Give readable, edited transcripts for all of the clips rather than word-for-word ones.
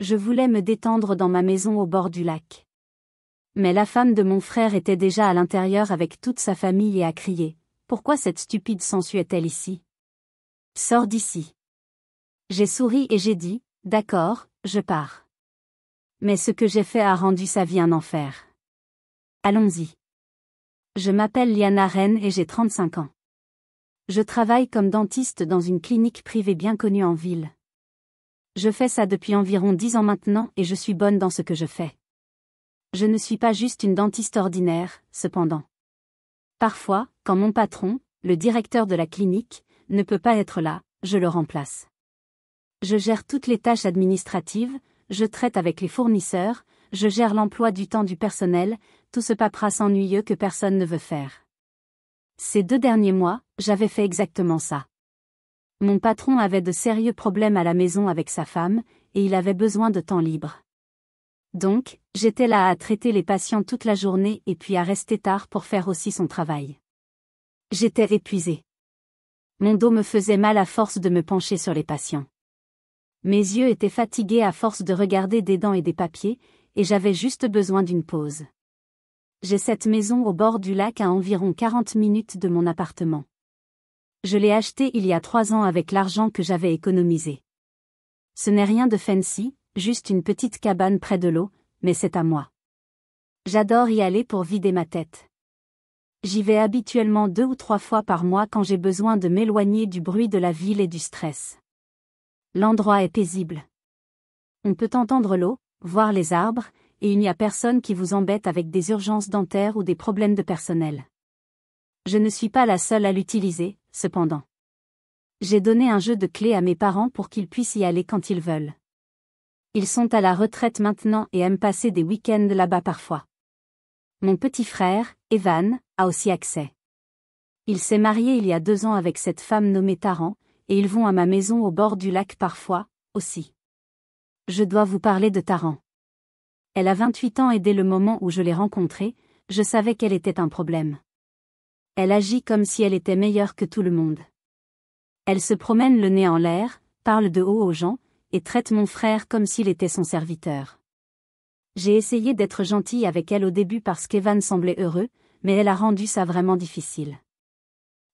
Je voulais me détendre dans ma maison au bord du lac. Mais la femme de mon frère était déjà à l'intérieur avec toute sa famille et a crié. Pourquoi cette stupide s'ensuait-elle ici? Sors d'ici. J'ai souri et j'ai dit, d'accord, je pars. Mais ce que j'ai fait a rendu sa vie un enfer. Allons-y. Je m'appelle Liana Ren et j'ai 35 ans. Je travaille comme dentiste dans une clinique privée bien connue en ville. Je fais ça depuis environ 10 ans maintenant et je suis bonne dans ce que je fais. Je ne suis pas juste une dentiste ordinaire, cependant. Parfois, quand mon patron, le directeur de la clinique, ne peut pas être là, je le remplace. Je gère toutes les tâches administratives, je traite avec les fournisseurs, je gère l'emploi du temps du personnel, tout ce paperasse ennuyeux que personne ne veut faire. Ces 2 derniers mois, j'avais fait exactement ça. Mon patron avait de sérieux problèmes à la maison avec sa femme, et il avait besoin de temps libre. Donc, j'étais là à traiter les patients toute la journée et puis à rester tard pour faire aussi son travail. J'étais épuisée. Mon dos me faisait mal à force de me pencher sur les patients. Mes yeux étaient fatigués à force de regarder des dents et des papiers, et j'avais juste besoin d'une pause. J'ai cette maison au bord du lac à environ 40 minutes de mon appartement. Je l'ai achetée il y a 3 ans avec l'argent que j'avais économisé. Ce n'est rien de fancy, juste une petite cabane près de l'eau, mais c'est à moi. J'adore y aller pour vider ma tête. J'y vais habituellement 2 ou 3 fois par mois quand j'ai besoin de m'éloigner du bruit de la ville et du stress. L'endroit est paisible. On peut entendre l'eau, voir les arbres, et il n'y a personne qui vous embête avec des urgences dentaires ou des problèmes de personnel. Je ne suis pas la seule à l'utiliser, cependant. J'ai donné un jeu de clés à mes parents pour qu'ils puissent y aller quand ils veulent. Ils sont à la retraite maintenant et aiment passer des week-ends là-bas parfois. Mon petit frère, Evan, a aussi accès. Il s'est marié il y a 2 ans avec cette femme nommée Taran, et ils vont à ma maison au bord du lac parfois, aussi. Je dois vous parler de Taran. Elle a 28 ans et dès le moment où je l'ai rencontrée, je savais qu'elle était un problème. Elle agit comme si elle était meilleure que tout le monde. Elle se promène le nez en l'air, parle de haut aux gens, et traite mon frère comme s'il était son serviteur. J'ai essayé d'être gentille avec elle au début parce qu'Evan semblait heureux, mais elle a rendu ça vraiment difficile.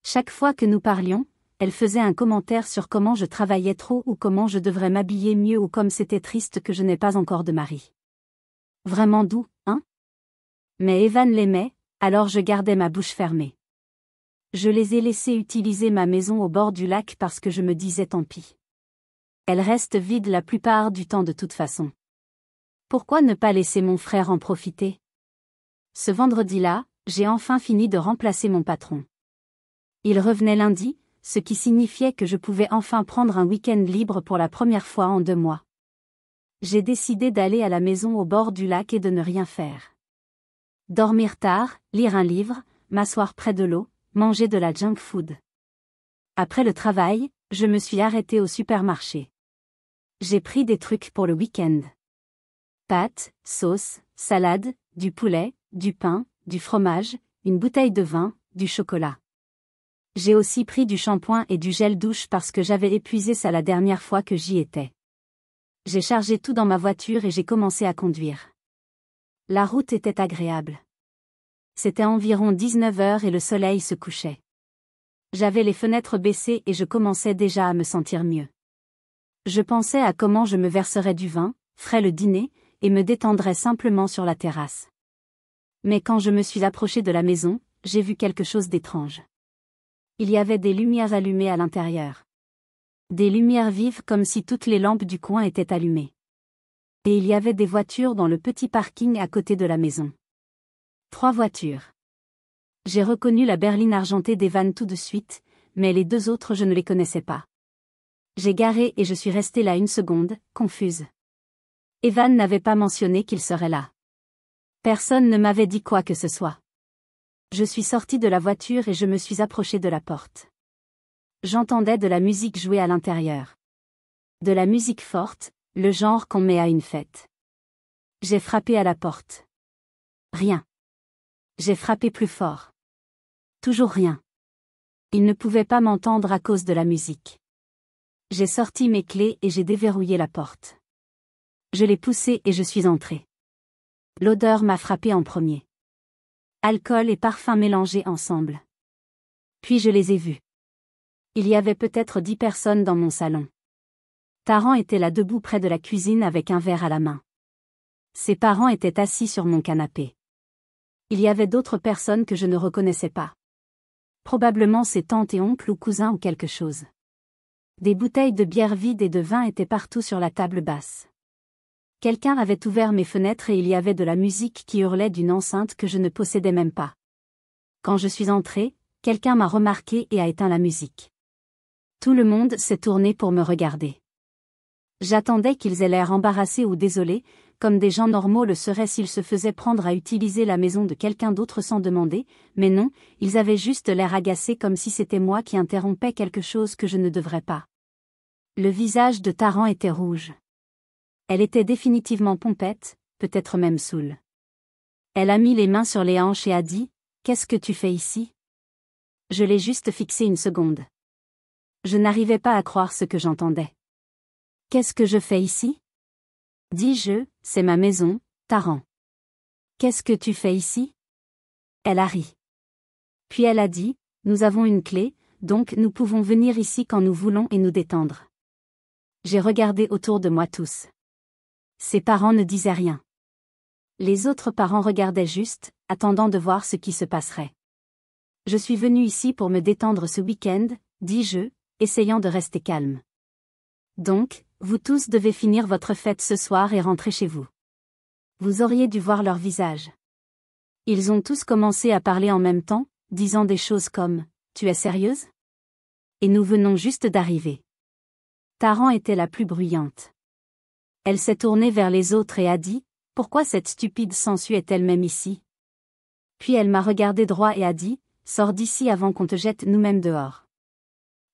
Chaque fois que nous parlions, elle faisait un commentaire sur comment je travaillais trop ou comment je devrais m'habiller mieux ou comme c'était triste que je n'ai pas encore de mari. Vraiment doux, hein? Mais Evan l'aimait, alors je gardais ma bouche fermée. Je les ai laissés utiliser ma maison au bord du lac parce que je me disais tant pis. Elle reste vide la plupart du temps de toute façon. Pourquoi ne pas laisser mon frère en profiter? Ce vendredi-là, j'ai enfin fini de remplacer mon patron. Il revenait lundi, ce qui signifiait que je pouvais enfin prendre un week-end libre pour la première fois en 2 mois. J'ai décidé d'aller à la maison au bord du lac et de ne rien faire. Dormir tard, lire un livre, m'asseoir près de l'eau, manger de la junk food. Après le travail, je me suis arrêtée au supermarché. J'ai pris des trucs pour le week-end. Pâtes, sauces, salade, du poulet, du pain, du fromage, une bouteille de vin, du chocolat. J'ai aussi pris du shampoing et du gel douche parce que j'avais épuisé ça la dernière fois que j'y étais. J'ai chargé tout dans ma voiture et j'ai commencé à conduire. La route était agréable. C'était environ 19 heures et le soleil se couchait. J'avais les fenêtres baissées et je commençais déjà à me sentir mieux. Je pensais à comment je me verserais du vin, ferais le dîner, et me détendrais simplement sur la terrasse. Mais quand je me suis approchée de la maison, j'ai vu quelque chose d'étrange. Il y avait des lumières allumées à l'intérieur. Des lumières vives comme si toutes les lampes du coin étaient allumées. Et il y avait des voitures dans le petit parking à côté de la maison. 3 voitures. J'ai reconnu la berline argentée d'Evan tout de suite, mais les 2 autres je ne les connaissais pas. J'ai garé et je suis restée là 1 seconde, confuse. Evan n'avait pas mentionné qu'il serait là. Personne ne m'avait dit quoi que ce soit. Je suis sortie de la voiture et je me suis approchée de la porte. J'entendais de la musique jouer à l'intérieur. De la musique forte, le genre qu'on met à une fête. J'ai frappé à la porte. Rien. J'ai frappé plus fort. Toujours rien. Il ne pouvait pas m'entendre à cause de la musique. J'ai sorti mes clés et j'ai déverrouillé la porte. Je l'ai poussé et je suis entrée. L'odeur m'a frappé en premier. Alcool et parfum mélangés ensemble. Puis je les ai vus. Il y avait peut-être 10 personnes dans mon salon. Taran était là debout près de la cuisine avec un verre à la main. Ses parents étaient assis sur mon canapé. Il y avait d'autres personnes que je ne reconnaissais pas. Probablement ses tantes et oncles ou cousins ou quelque chose. Des bouteilles de bière vide et de vin étaient partout sur la table basse. Quelqu'un avait ouvert mes fenêtres et il y avait de la musique qui hurlait d'une enceinte que je ne possédais même pas. Quand je suis entrée, quelqu'un m'a remarqué et a éteint la musique. Tout le monde s'est tourné pour me regarder. J'attendais qu'ils aient l'air embarrassés ou désolés, comme des gens normaux le seraient s'ils se faisaient prendre à utiliser la maison de quelqu'un d'autre sans demander, mais non, ils avaient juste l'air agacés comme si c'était moi qui interrompais quelque chose que je ne devrais pas. Le visage de Taran était rouge. Elle était définitivement pompette, peut-être même saoule. Elle a mis les mains sur les hanches et a dit « Qu'est-ce que tu fais ici ?» Je l'ai juste fixé une seconde. Je n'arrivais pas à croire ce que j'entendais. « Qu'est-ce que je fais ici ?» dis-je, c'est ma maison, Taran. « Qu'est-ce que tu fais ici ?» Elle a ri. Puis elle a dit « Nous avons une clé, donc nous pouvons venir ici quand nous voulons et nous détendre. » J'ai regardé autour de moi tous. Ses parents ne disaient rien. Les autres parents regardaient juste, attendant de voir ce qui se passerait. Je suis venu ici pour me détendre ce week-end, dis-je, essayant de rester calme. Donc, vous tous devez finir votre fête ce soir et rentrer chez vous. Vous auriez dû voir leur visage. Ils ont tous commencé à parler en même temps, disant des choses comme « Tu es sérieuse ?» Et nous venons juste d'arriver. Taran était la plus bruyante. Elle s'est tournée vers les autres et a dit « Pourquoi cette stupide sangsue est elle-même ici ?» Puis elle m'a regardé droit et a dit « Sors d'ici avant qu'on te jette nous-mêmes dehors. »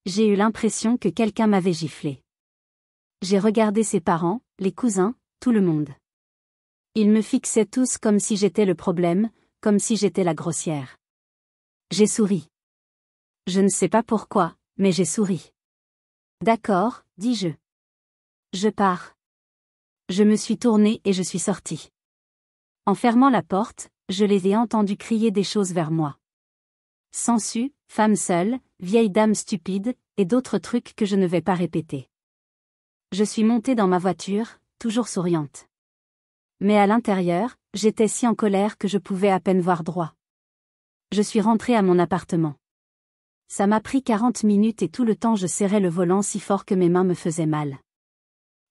J'ai eu l'impression que quelqu'un m'avait giflé. J'ai regardé ses parents, les cousins, tout le monde. Ils me fixaient tous comme si j'étais le problème, comme si j'étais la grossière. J'ai souri. Je ne sais pas pourquoi, mais j'ai souri. D'accord, dis-je. Je pars. Je me suis tournée et je suis sortie. En fermant la porte, je les ai entendus crier des choses vers moi. Sangsue, femme seule, vieille dame stupide, et d'autres trucs que je ne vais pas répéter. Je suis montée dans ma voiture, toujours souriante. Mais à l'intérieur, j'étais si en colère que je pouvais à peine voir droit. Je suis rentrée à mon appartement. Ça m'a pris 40 minutes et tout le temps je serrais le volant si fort que mes mains me faisaient mal.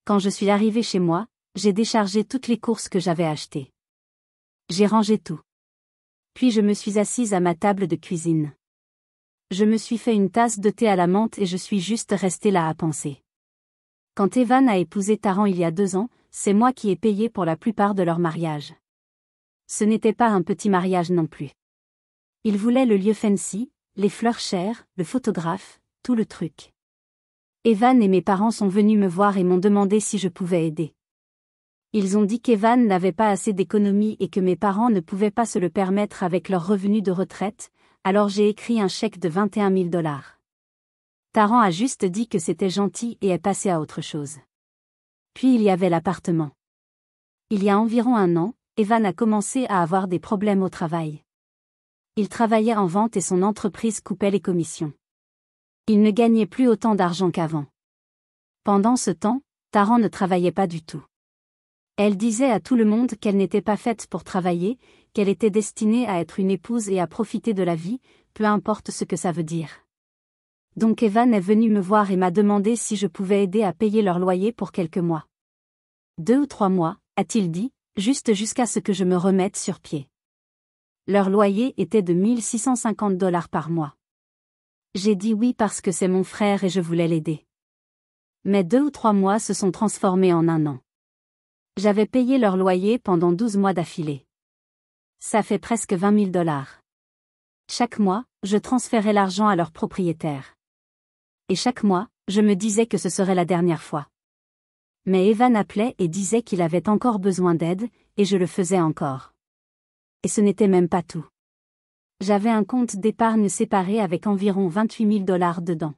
Quand je suis arrivée chez moi, j'ai déchargé toutes les courses que j'avais achetées. J'ai rangé tout. Puis je me suis assise à ma table de cuisine. Je me suis fait une tasse de thé à la menthe et je suis juste restée là à penser. Quand Evan a épousé Taran il y a 2 ans, c'est moi qui ai payé pour la plupart de leur mariage. Ce n'était pas un petit mariage non plus. Ils voulaient le lieu fancy, les fleurs chères, le photographe, tout le truc. Evan et mes parents sont venus me voir et m'ont demandé si je pouvais aider. Ils ont dit qu'Evan n'avait pas assez d'économies et que mes parents ne pouvaient pas se le permettre avec leurs revenus de retraite, alors j'ai écrit un chèque de 21 000 $. Taran a juste dit que c'était gentil et est passé à autre chose. Puis il y avait l'appartement. Il y a environ 1 an, Evan a commencé à avoir des problèmes au travail. Il travaillait en vente et son entreprise coupait les commissions. Il ne gagnait plus autant d'argent qu'avant. Pendant ce temps, Taran ne travaillait pas du tout. Elle disait à tout le monde qu'elle n'était pas faite pour travailler, qu'elle était destinée à être une épouse et à profiter de la vie, peu importe ce que ça veut dire. Donc Evan est venu me voir et m'a demandé si je pouvais aider à payer leur loyer pour quelques mois. 2 ou 3 mois, a-t-il dit, juste jusqu'à ce que je me remette sur pied. Leur loyer était de 1 650 $ par mois. J'ai dit oui parce que c'est mon frère et je voulais l'aider. Mais 2 ou 3 mois se sont transformés en 1 an. J'avais payé leur loyer pendant 12 mois d'affilée. Ça fait presque 20 000 $. Chaque mois, je transférais l'argent à leur propriétaire. Et chaque mois, je me disais que ce serait la dernière fois. Mais Evan appelait et disait qu'il avait encore besoin d'aide, et je le faisais encore. Et ce n'était même pas tout. J'avais un compte d'épargne séparé avec environ 28 000 $ dedans.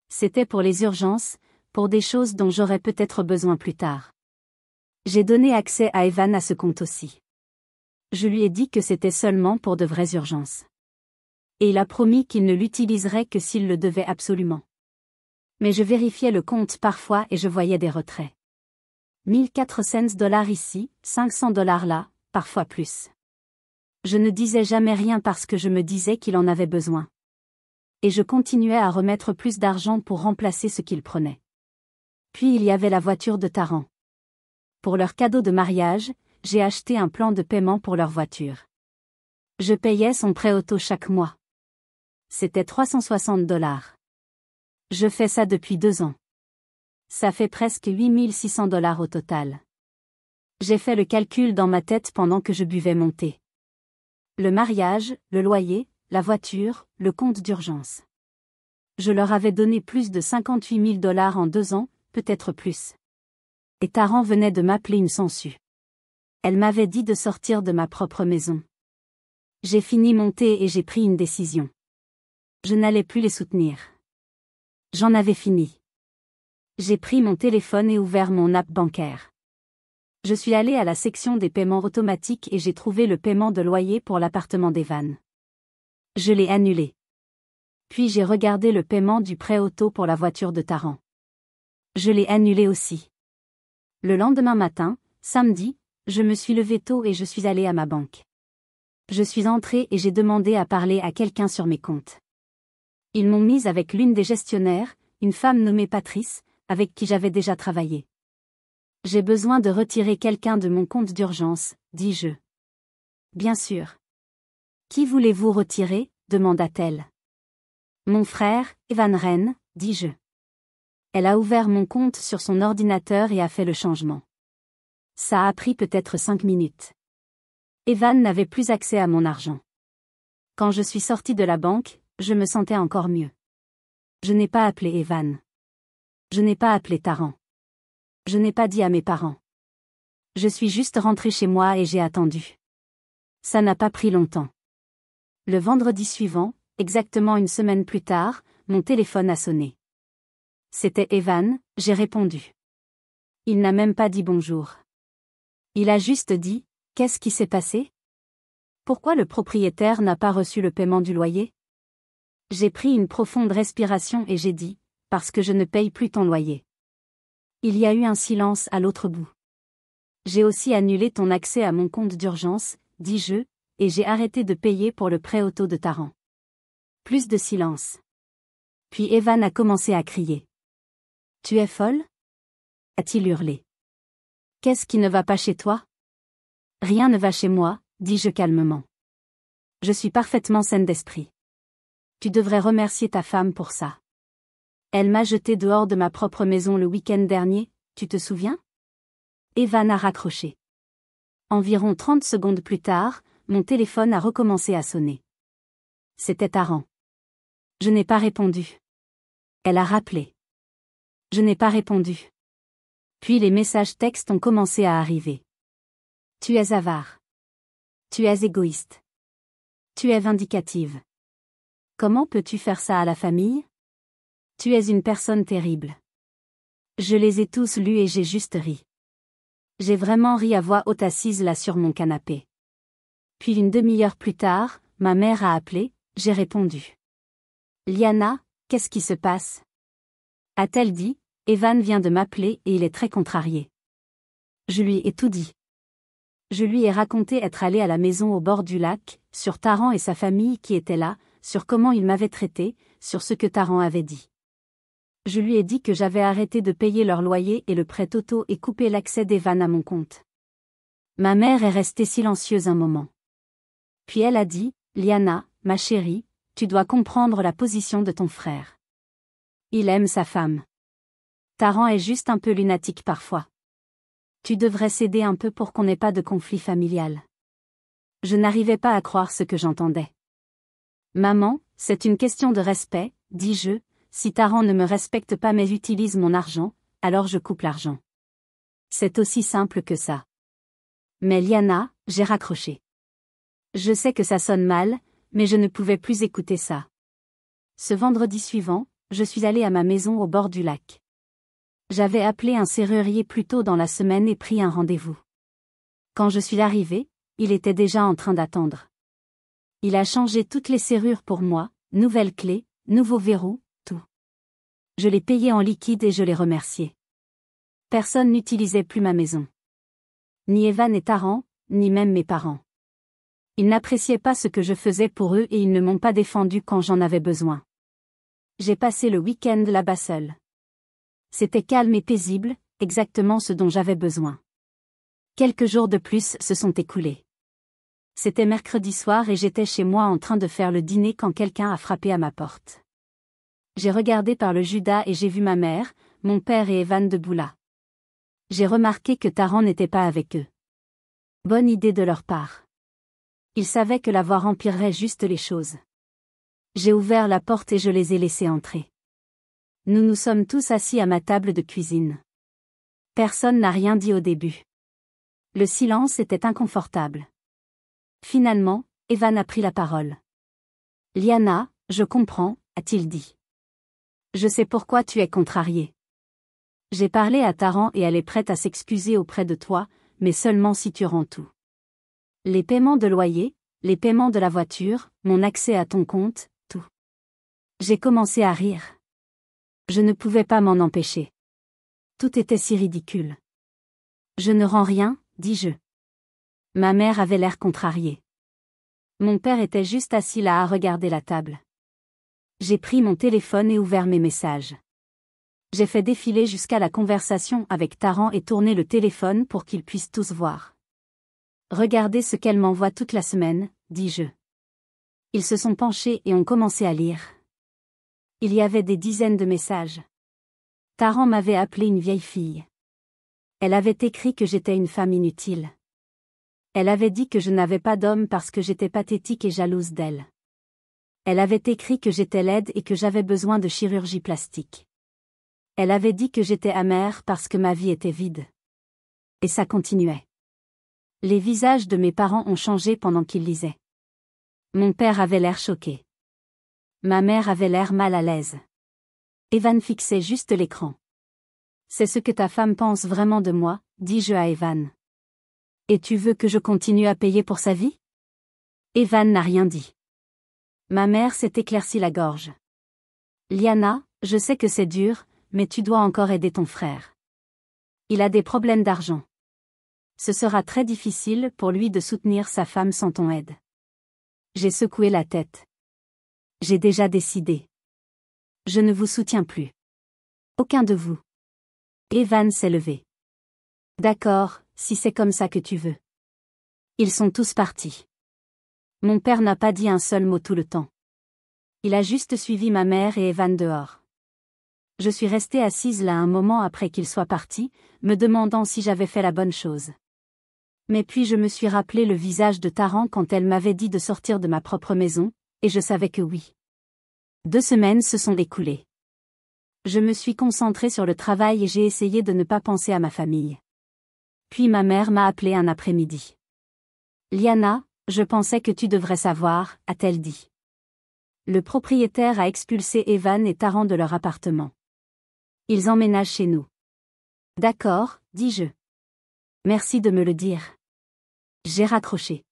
C'était pour les urgences, pour des choses dont j'aurais peut-être besoin plus tard. J'ai donné accès à Evan à ce compte aussi. Je lui ai dit que c'était seulement pour de vraies urgences. Et il a promis qu'il ne l'utiliserait que s'il le devait absolument. Mais je vérifiais le compte parfois et je voyais des retraits. 1400 $ ici, 500 $ là, parfois plus. Je ne disais jamais rien parce que je me disais qu'il en avait besoin. Et je continuais à remettre plus d'argent pour remplacer ce qu'il prenait. Puis il y avait la voiture de Taran. Pour leur cadeau de mariage, j'ai acheté un plan de paiement pour leur voiture. Je payais son prêt auto chaque mois. C'était 360 $. Je fais ça depuis 2 ans. Ça fait presque 8600 $ au total. J'ai fait le calcul dans ma tête pendant que je buvais mon thé. Le mariage, le loyer, la voiture, le compte d'urgence. Je leur avais donné plus de 58 000 $ en 2 ans, peut-être plus. Et Taran venait de m'appeler une sangsue. Elle m'avait dit de sortir de ma propre maison. J'ai fini mon thé et j'ai pris une décision. Je n'allais plus les soutenir. J'en avais fini. J'ai pris mon téléphone et ouvert mon app bancaire. Je suis allé à la section des paiements automatiques et j'ai trouvé le paiement de loyer pour l'appartement d'Evan. Je l'ai annulé. Puis j'ai regardé le paiement du prêt auto pour la voiture de Taran. Je l'ai annulé aussi. Le lendemain matin, samedi, je me suis levé tôt et je suis allé à ma banque. Je suis entré et j'ai demandé à parler à quelqu'un sur mes comptes. Ils m'ont mise avec l'une des gestionnaires, une femme nommée Patrice, avec qui j'avais déjà travaillé. J'ai besoin de retirer quelqu'un de mon compte d'urgence, dis-je. Bien sûr. Qui voulez-vous retirer, demanda-t-elle. Mon frère, Evan Wren, dis-je. Elle a ouvert mon compte sur son ordinateur et a fait le changement. Ça a pris peut-être 5 minutes. Evan n'avait plus accès à mon argent. Quand je suis sortie de la banque, je me sentais encore mieux. Je n'ai pas appelé Evan. Je n'ai pas appelé Taran. Je n'ai pas dit à mes parents. Je suis juste rentrée chez moi et j'ai attendu. Ça n'a pas pris longtemps. Le vendredi suivant, exactement une semaine plus tard, mon téléphone a sonné. C'était Evan, j'ai répondu. Il n'a même pas dit bonjour. Il a juste dit, qu'est-ce qui s'est passé? Pourquoi le propriétaire n'a pas reçu le paiement du loyer? J'ai pris une profonde respiration et j'ai dit, parce que je ne paye plus ton loyer. Il y a eu un silence à l'autre bout. J'ai aussi annulé ton accès à mon compte d'urgence, dis-je, et j'ai arrêté de payer pour le prêt auto de Taran. Plus de silence. Puis Evan a commencé à crier. Tu es folle? A-t-il hurlé. Qu'est-ce qui ne va pas chez toi? Rien ne va chez moi, dis-je calmement. Je suis parfaitement saine d'esprit. Tu devrais remercier ta femme pour ça. Elle m'a jeté dehors de ma propre maison le week-end dernier, tu te souviens? Evan a raccroché. Environ 30 secondes plus tard, mon téléphone a recommencé à sonner. C'était Taran. Je n'ai pas répondu. Elle a rappelé. Je n'ai pas répondu. Puis les messages textes ont commencé à arriver. Tu es avare. Tu es égoïste. Tu es vindicative. Comment peux-tu faire ça à la famille? Tu es une personne terrible. Je les ai tous lus et j'ai juste ri. J'ai vraiment ri à voix haute assise là sur mon canapé. Puis une demi-heure plus tard, ma mère a appelé, j'ai répondu. Liana, qu'est-ce qui se passe? A-t-elle dit, Evan vient de m'appeler et il est très contrarié. Je lui ai tout dit. Je lui ai raconté être allé à la maison au bord du lac, sur Taran et sa famille qui étaient là, sur comment il m'avait traité, sur ce que Taran avait dit. Je lui ai dit que j'avais arrêté de payer leur loyer et le prêt auto et coupé l'accès d'Evan à mon compte. Ma mère est restée silencieuse un moment. Puis elle a dit, Liana, ma chérie, tu dois comprendre la position de ton frère. Il aime sa femme. Taran est juste un peu lunatique parfois. Tu devrais céder un peu pour qu'on n'ait pas de conflit familial. Je n'arrivais pas à croire ce que j'entendais. Maman, c'est une question de respect, dis-je, si Taran ne me respecte pas mais utilise mon argent, alors je coupe l'argent. C'est aussi simple que ça. Mais Liana, j'ai raccroché. Je sais que ça sonne mal, mais je ne pouvais plus écouter ça. Ce vendredi suivant, je suis allée à ma maison au bord du lac. J'avais appelé un serrurier plus tôt dans la semaine et pris un rendez-vous. Quand je suis arrivée, il était déjà en train d'attendre. Il a changé toutes les serrures pour moi, nouvelles clés, nouveaux verrous, tout. Je l'ai payé en liquide et je l'ai remercié. Personne n'utilisait plus ma maison. Ni Evan et Taran, ni même mes parents. Ils n'appréciaient pas ce que je faisais pour eux et ils ne m'ont pas défendu quand j'en avais besoin. J'ai passé le week-end là-bas seul. C'était calme et paisible, exactement ce dont j'avais besoin. Quelques jours de plus se sont écoulés. C'était mercredi soir et j'étais chez moi en train de faire le dîner quand quelqu'un a frappé à ma porte. J'ai regardé par le Judas et j'ai vu ma mère, mon père et Evan debout là. J'ai remarqué que Taran n'était pas avec eux. Bonne idée de leur part. Ils savaient que la voix empirerait juste les choses. J'ai ouvert la porte et je les ai laissés entrer. Nous nous sommes tous assis à ma table de cuisine. Personne n'a rien dit au début. Le silence était inconfortable. Finalement, Evan a pris la parole. « Liana, je comprends », a-t-il dit. « Je sais pourquoi tu es contrariée. J'ai parlé à Taran et elle est prête à s'excuser auprès de toi, mais seulement si tu rends tout. Les paiements de loyer, les paiements de la voiture, mon accès à ton compte, tout. » J'ai commencé à rire. Je ne pouvais pas m'en empêcher. Tout était si ridicule. « Je ne rends rien, dis-je. » Ma mère avait l'air contrariée. Mon père était juste assis là à regarder la table. J'ai pris mon téléphone et ouvert mes messages. J'ai fait défiler jusqu'à la conversation avec Taran et tourné le téléphone pour qu'ils puissent tous voir. Regardez ce qu'elle m'envoie toute la semaine, dis-je. Ils se sont penchés et ont commencé à lire. Il y avait des dizaines de messages. Taran m'avait appelé une vieille fille. Elle avait écrit que j'étais une femme inutile. Elle avait dit que je n'avais pas d'homme parce que j'étais pathétique et jalouse d'elle. Elle avait écrit que j'étais laide et que j'avais besoin de chirurgie plastique. Elle avait dit que j'étais amère parce que ma vie était vide. Et ça continuait. Les visages de mes parents ont changé pendant qu'ils lisaient. Mon père avait l'air choqué. Ma mère avait l'air mal à l'aise. Evan fixait juste l'écran. « C'est ce que ta femme pense vraiment de moi », dis-je à Evan. « Et tu veux que je continue à payer pour sa vie ?» Evan n'a rien dit. Ma mère s'est éclaircie la gorge. « Liana, je sais que c'est dur, mais tu dois encore aider ton frère. Il a des problèmes d'argent. Ce sera très difficile pour lui de soutenir sa femme sans ton aide. » J'ai secoué la tête. J'ai déjà décidé. Je ne vous soutiens plus. Aucun de vous. Evan s'est levé. D'accord, si c'est comme ça que tu veux. Ils sont tous partis. Mon père n'a pas dit un seul mot tout le temps. Il a juste suivi ma mère et Evan dehors. Je suis restée assise là un moment après qu'ils soient partis, me demandant si j'avais fait la bonne chose. Mais puis je me suis rappelé le visage de Taran quand elle m'avait dit de sortir de ma propre maison, et je savais que oui. 2 semaines se sont écoulées. Je me suis concentrée sur le travail et j'ai essayé de ne pas penser à ma famille. Puis ma mère m'a appelée un après-midi. « Liana, je pensais que tu devrais savoir », a-t-elle dit. Le propriétaire a expulsé Evan et Taran de leur appartement. Ils emménagent chez nous. D'accord, dis-je. Merci de me le dire. J'ai raccroché.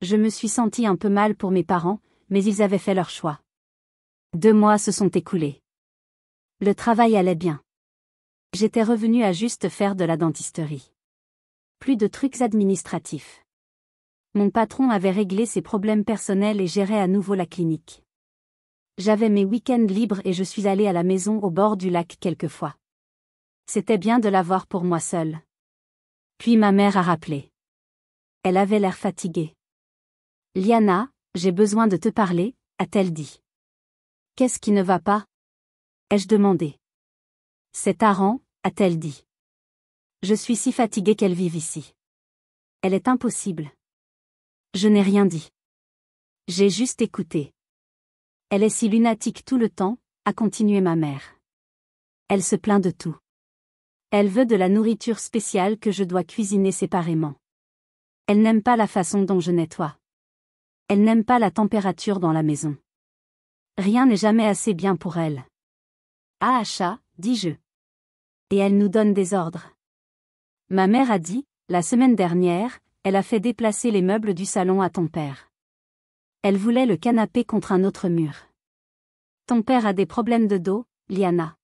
Je me suis sentie un peu mal pour mes parents, mais ils avaient fait leur choix. 2 mois se sont écoulés. Le travail allait bien. J'étais revenue à juste faire de la dentisterie. Plus de trucs administratifs. Mon patron avait réglé ses problèmes personnels et gérait à nouveau la clinique. J'avais mes week-ends libres et je suis allée à la maison au bord du lac quelquefois. C'était bien de l'avoir pour moi seule. Puis ma mère a rappelé. Elle avait l'air fatiguée. « Liana, j'ai besoin de te parler », a-t-elle dit. « Qu'est-ce qui ne va pas ?» ai-je demandé. « C'est Taran », a-t-elle dit. Je suis si fatiguée qu'elle vive ici. Elle est impossible. Je n'ai rien dit. J'ai juste écouté. Elle est si lunatique tout le temps, a continué ma mère. Elle se plaint de tout. Elle veut de la nourriture spéciale que je dois cuisiner séparément. Elle n'aime pas la façon dont je nettoie. Elle n'aime pas la température dans la maison. Rien n'est jamais assez bien pour elle. Ah achat, dis-je. Et elle nous donne des ordres. Ma mère a dit, la semaine dernière, elle a fait déplacer les meubles du salon à ton père. Elle voulait le canapé contre un autre mur. Ton père a des problèmes de dos, Liana.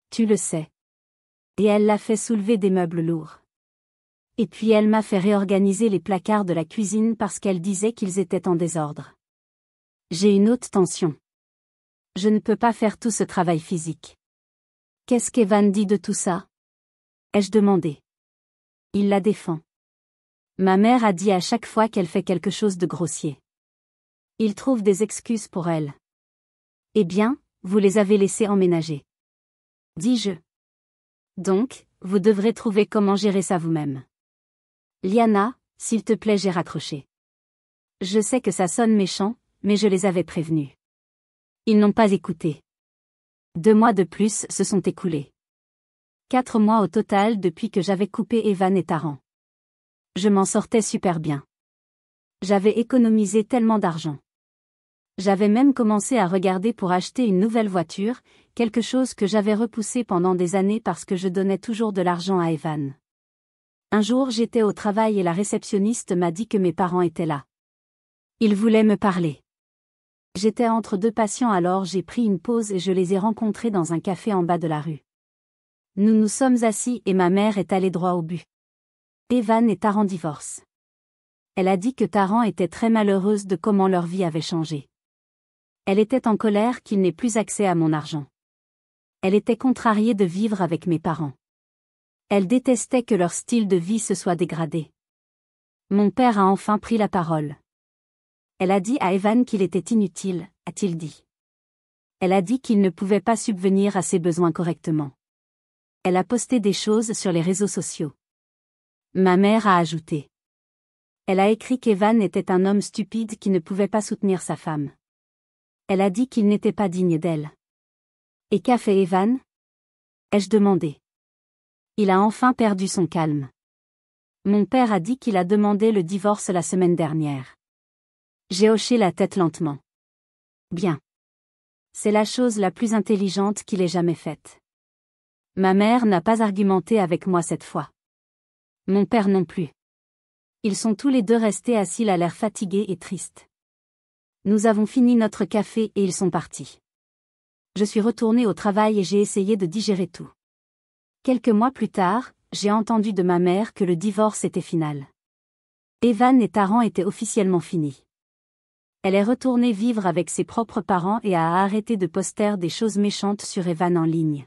Tu le sais. Et elle l'a fait soulever des meubles lourds. Et puis elle m'a fait réorganiser les placards de la cuisine parce qu'elle disait qu'ils étaient en désordre. J'ai une haute tension. Je ne peux pas faire tout ce travail physique. Qu'est-ce qu'Evan dit de tout ça? Ai-je demandé. Il la défend. Ma mère a dit à chaque fois qu'elle fait quelque chose de grossier. Il trouve des excuses pour elle. Eh bien, vous les avez laissés emménager. Dis-je. Donc, vous devrez trouver comment gérer ça vous-même. Liana, s'il te plaît, j'ai raccroché. Je sais que ça sonne méchant, mais je les avais prévenus. Ils n'ont pas écouté. 2 mois de plus se sont écoulés. 4 mois au total depuis que j'avais coupé Evan et Taran. Je m'en sortais super bien. J'avais économisé tellement d'argent. J'avais même commencé à regarder pour acheter une nouvelle voiture, quelque chose que j'avais repoussé pendant des années parce que je donnais toujours de l'argent à Evan. Un jour j'étais au travail et la réceptionniste m'a dit que mes parents étaient là. Ils voulaient me parler. J'étais entre 2 patients alors j'ai pris une pause et je les ai rencontrés dans un café en bas de la rue. Nous nous sommes assis et ma mère est allée droit au but. Evan et Taran divorcent. Elle a dit que Taran était très malheureuse de comment leur vie avait changé. Elle était en colère qu'il n'ait plus accès à mon argent. Elle était contrariée de vivre avec mes parents. Elle détestait que leur style de vie se soit dégradé. Mon père a enfin pris la parole. Elle a dit à Evan qu'il était inutile, a-t-il dit. Elle a dit qu'il ne pouvait pas subvenir à ses besoins correctement. Elle a posté des choses sur les réseaux sociaux. Ma mère a ajouté. Elle a écrit qu'Evan était un homme stupide qui ne pouvait pas soutenir sa femme. Elle a dit qu'il n'était pas digne d'elle. Et qu'a fait Evan? Ai-je demandé. Il a enfin perdu son calme. Mon père a dit qu'il a demandé le divorce la semaine dernière. J'ai hoché la tête lentement. Bien. C'est la chose la plus intelligente qu'il ait jamais faite. Ma mère n'a pas argumenté avec moi cette fois. Mon père non plus. Ils sont tous les deux restés assis à l'air fatigués et tristes. Nous avons fini notre café et ils sont partis. Je suis retournée au travail et j'ai essayé de digérer tout. Quelques mois plus tard, j'ai entendu de ma mère que le divorce était final. Evan et Taran étaient officiellement finis. Elle est retournée vivre avec ses propres parents et a arrêté de poster des choses méchantes sur Evan en ligne.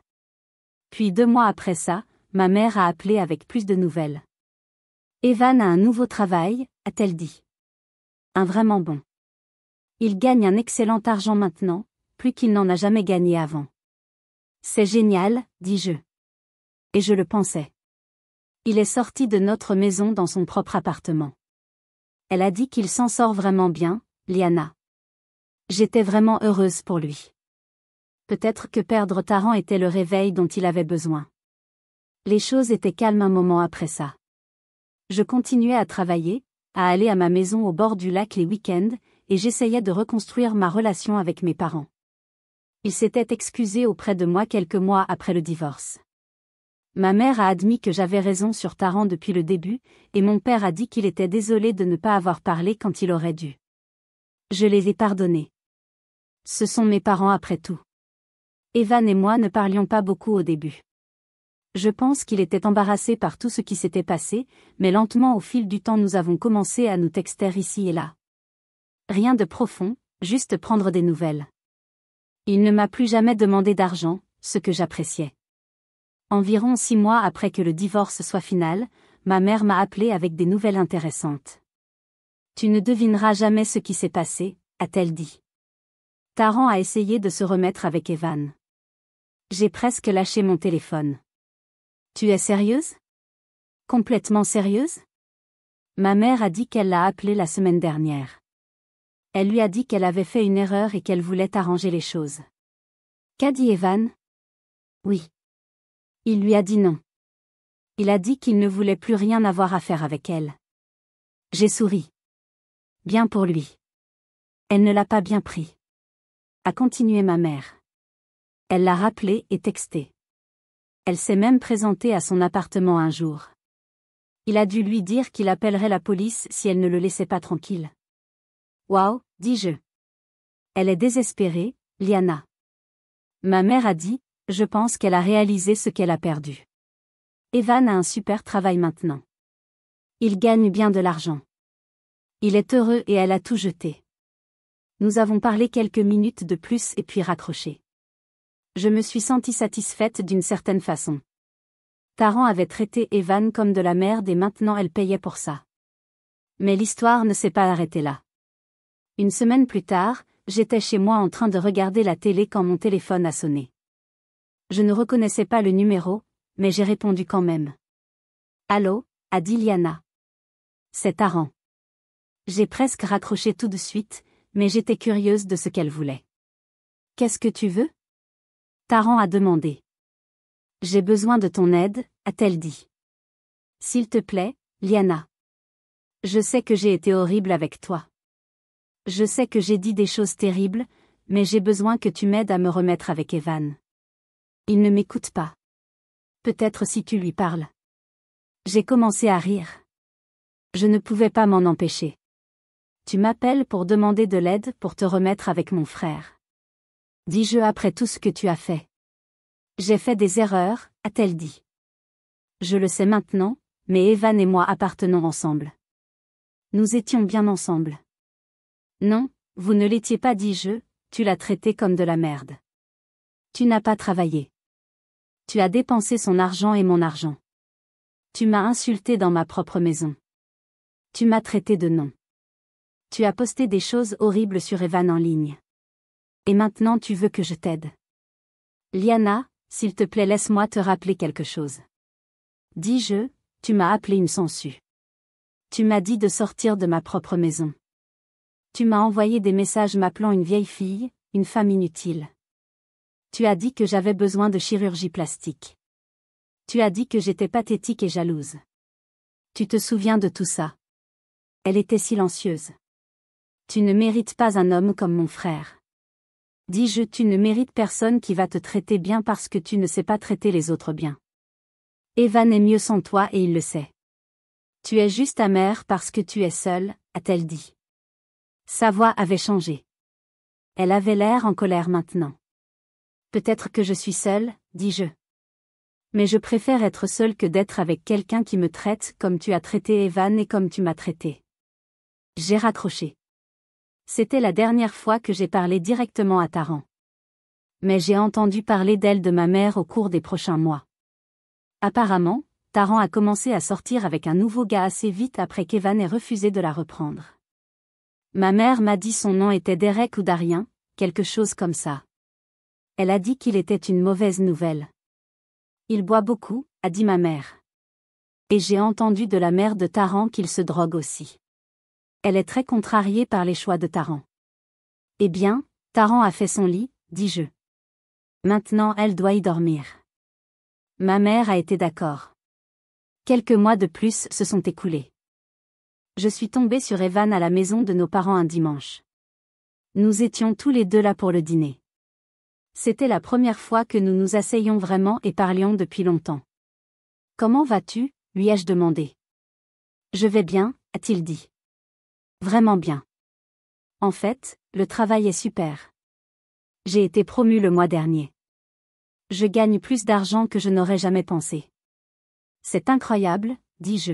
Puis 2 mois après ça, ma mère a appelé avec plus de nouvelles. Evan a un nouveau travail, a-t-elle dit. Un vraiment bon. Il gagne un excellent argent maintenant, plus qu'il n'en a jamais gagné avant. C'est génial, dis-je. Et je le pensais. Il est sorti de notre maison dans son propre appartement. Elle a dit qu'il s'en sort vraiment bien, Liana. J'étais vraiment heureuse pour lui. Peut-être que perdre Taran était le réveil dont il avait besoin. Les choses étaient calmes un moment après ça. Je continuais à travailler, à aller à ma maison au bord du lac les week-ends, et j'essayais de reconstruire ma relation avec mes parents. Ils s'étaient excusés auprès de moi quelques mois après le divorce. Ma mère a admis que j'avais raison sur Taran depuis le début, et mon père a dit qu'il était désolé de ne pas avoir parlé quand il aurait dû. Je les ai pardonnés. Ce sont mes parents après tout. Evan et moi ne parlions pas beaucoup au début. Je pense qu'il était embarrassé par tout ce qui s'était passé, mais lentement au fil du temps nous avons commencé à nous texter ici et là. Rien de profond, juste prendre des nouvelles. Il ne m'a plus jamais demandé d'argent, ce que j'appréciais. Environ 6 mois après que le divorce soit final, ma mère m'a appelé avec des nouvelles intéressantes. Tu ne devineras jamais ce qui s'est passé, a-t-elle dit. Taran a essayé de se remettre avec Evan. J'ai presque lâché mon téléphone. Tu es sérieuse? Complètement sérieuse? Ma mère a dit qu'elle l'a appelé la semaine dernière. Elle lui a dit qu'elle avait fait une erreur et qu'elle voulait arranger les choses. Qu'a dit Evan? Oui. Il lui a dit non. Il a dit qu'il ne voulait plus rien avoir à faire avec elle. J'ai souri. Bien pour lui. Elle ne l'a pas bien pris. A continué ma mère. Elle l'a rappelé et texté. Elle s'est même présentée à son appartement un jour. Il a dû lui dire qu'il appellerait la police si elle ne le laissait pas tranquille. Waouh, dis-je. Elle est désespérée, Liana. Ma mère a dit, je pense qu'elle a réalisé ce qu'elle a perdu. Evan a un super travail maintenant. Il gagne bien de l'argent. Il est heureux et elle a tout jeté. Nous avons parlé quelques minutes de plus et puis raccroché. Je me suis sentie satisfaite d'une certaine façon. Taran avait traité Evan comme de la merde et maintenant elle payait pour ça. Mais l'histoire ne s'est pas arrêtée là. Une semaine plus tard, j'étais chez moi en train de regarder la télé quand mon téléphone a sonné. Je ne reconnaissais pas le numéro, mais j'ai répondu quand même. Allô, a dit Liana. C'est Taran. J'ai presque raccroché tout de suite, mais j'étais curieuse de ce qu'elle voulait. Qu'est-ce que tu veux? Taran a demandé. J'ai besoin de ton aide, a-t-elle dit. S'il te plaît, Liana. Je sais que j'ai été horrible avec toi. Je sais que j'ai dit des choses terribles, mais j'ai besoin que tu m'aides à me remettre avec Evan. Il ne m'écoute pas. Peut-être si tu lui parles. J'ai commencé à rire. Je ne pouvais pas m'en empêcher. Tu m'appelles pour demander de l'aide pour te remettre avec mon frère. Dis-je après tout ce que tu as fait. J'ai fait des erreurs, a-t-elle dit. Je le sais maintenant, mais Evan et moi appartenons ensemble. Nous étions bien ensemble. Non, vous ne l'étiez pas, dis-je, tu l'as traité comme de la merde. Tu n'as pas travaillé. Tu as dépensé son argent et mon argent. Tu m'as insulté dans ma propre maison. Tu m'as traité de nom. Tu as posté des choses horribles sur Evan en ligne. Et maintenant tu veux que je t'aide. Liana, s'il te plaît, laisse-moi te rappeler quelque chose. Dis-je, tu m'as appelé une sangsue. Tu m'as dit de sortir de ma propre maison. Tu m'as envoyé des messages m'appelant une vieille fille, une femme inutile. Tu as dit que j'avais besoin de chirurgie plastique. Tu as dit que j'étais pathétique et jalouse. Tu te souviens de tout ça? Elle était silencieuse. Tu ne mérites pas un homme comme mon frère. Dis-je, tu ne mérites personne qui va te traiter bien parce que tu ne sais pas traiter les autres bien. Evan est mieux sans toi et il le sait. Tu es juste amère parce que tu es seule, a-t-elle dit. Sa voix avait changé. Elle avait l'air en colère maintenant. Peut-être que je suis seule, dis-je. Mais je préfère être seule que d'être avec quelqu'un qui me traite comme tu as traité Evan et comme tu m'as traité. J'ai raccroché. C'était la dernière fois que j'ai parlé directement à Taran. Mais j'ai entendu parler d'elle de ma mère au cours des prochains mois. Apparemment, Taran a commencé à sortir avec un nouveau gars assez vite après qu'Evan ait refusé de la reprendre. Ma mère m'a dit son nom était Derek ou Darien, quelque chose comme ça. Elle a dit qu'il était une mauvaise nouvelle. Il boit beaucoup, a dit ma mère. Et j'ai entendu de la mère de Taran qu'il se drogue aussi. Elle est très contrariée par les choix de Taran. Eh bien, Taran a fait son lit, dis-je. Maintenant elle doit y dormir. Ma mère a été d'accord. Quelques mois de plus se sont écoulés. Je suis tombée sur Evan à la maison de nos parents un dimanche. Nous étions tous les deux là pour le dîner. C'était la première fois que nous nous asseyions vraiment et parlions depuis longtemps. Comment vas-tu, lui ai-je demandé. Je vais bien, a-t-il dit. Vraiment bien. En fait, le travail est super. J'ai été promue le mois dernier. Je gagne plus d'argent que je n'aurais jamais pensé. C'est incroyable, dis-je.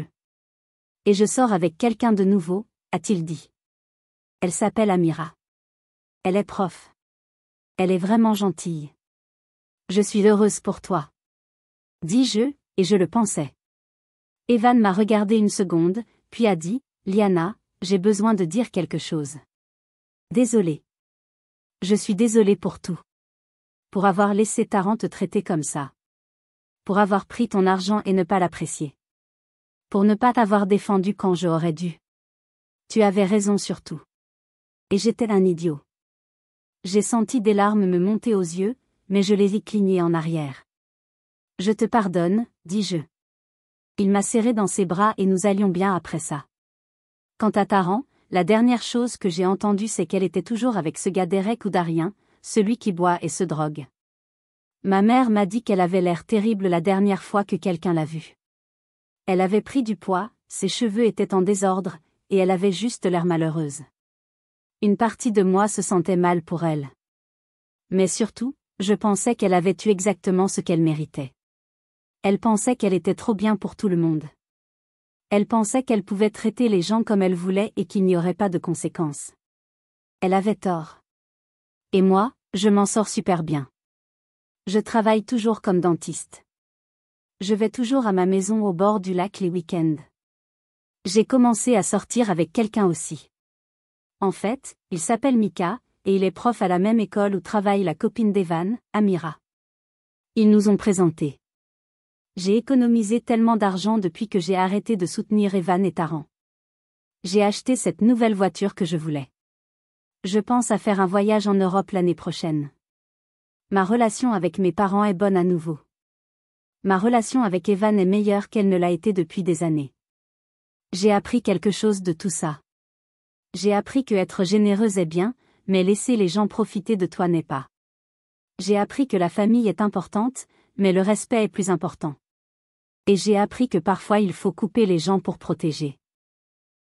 Et je sors avec quelqu'un de nouveau, a-t-il dit. Elle s'appelle Amira. Elle est prof. Elle est vraiment gentille. Je suis heureuse pour toi. Dis-je, et je le pensais. Evan m'a regardé une seconde, puis a dit, Liana, j'ai besoin de dire quelque chose. Désolée. Je suis désolée pour tout. Pour avoir laissé Taran te traiter comme ça. Pour avoir pris ton argent et ne pas l'apprécier. Pour ne pas t'avoir défendu quand je aurais dû. Tu avais raison sur tout. Et j'étais un idiot. J'ai senti des larmes me monter aux yeux, mais je les ai clignées en arrière. Je te pardonne, dis-je. Il m'a serré dans ses bras et nous allions bien après ça. Quant à Taran, la dernière chose que j'ai entendue c'est qu'elle était toujours avec ce gars Derek ou Darien, celui qui boit et se drogue. Ma mère m'a dit qu'elle avait l'air terrible la dernière fois que quelqu'un l'a vue. Elle avait pris du poids, ses cheveux étaient en désordre, et elle avait juste l'air malheureuse. Une partie de moi se sentait mal pour elle. Mais surtout, je pensais qu'elle avait eu exactement ce qu'elle méritait. Elle pensait qu'elle était trop bien pour tout le monde. Elle pensait qu'elle pouvait traiter les gens comme elle voulait et qu'il n'y aurait pas de conséquences. Elle avait tort. Et moi, je m'en sors super bien. Je travaille toujours comme dentiste. Je vais toujours à ma maison au bord du lac les week-ends. J'ai commencé à sortir avec quelqu'un aussi. En fait, il s'appelle Mika, et il est prof à la même école où travaille la copine d'Evan, Amira. Ils nous ont présentés. J'ai économisé tellement d'argent depuis que j'ai arrêté de soutenir Evan et Taran. J'ai acheté cette nouvelle voiture que je voulais. Je pense à faire un voyage en Europe l'année prochaine. Ma relation avec mes parents est bonne à nouveau. Ma relation avec Evan est meilleure qu'elle ne l'a été depuis des années. J'ai appris quelque chose de tout ça. J'ai appris que être généreuse est bien, mais laisser les gens profiter de toi n'est pas. J'ai appris que la famille est importante, mais le respect est plus important. Et j'ai appris que parfois il faut couper les gens pour protéger.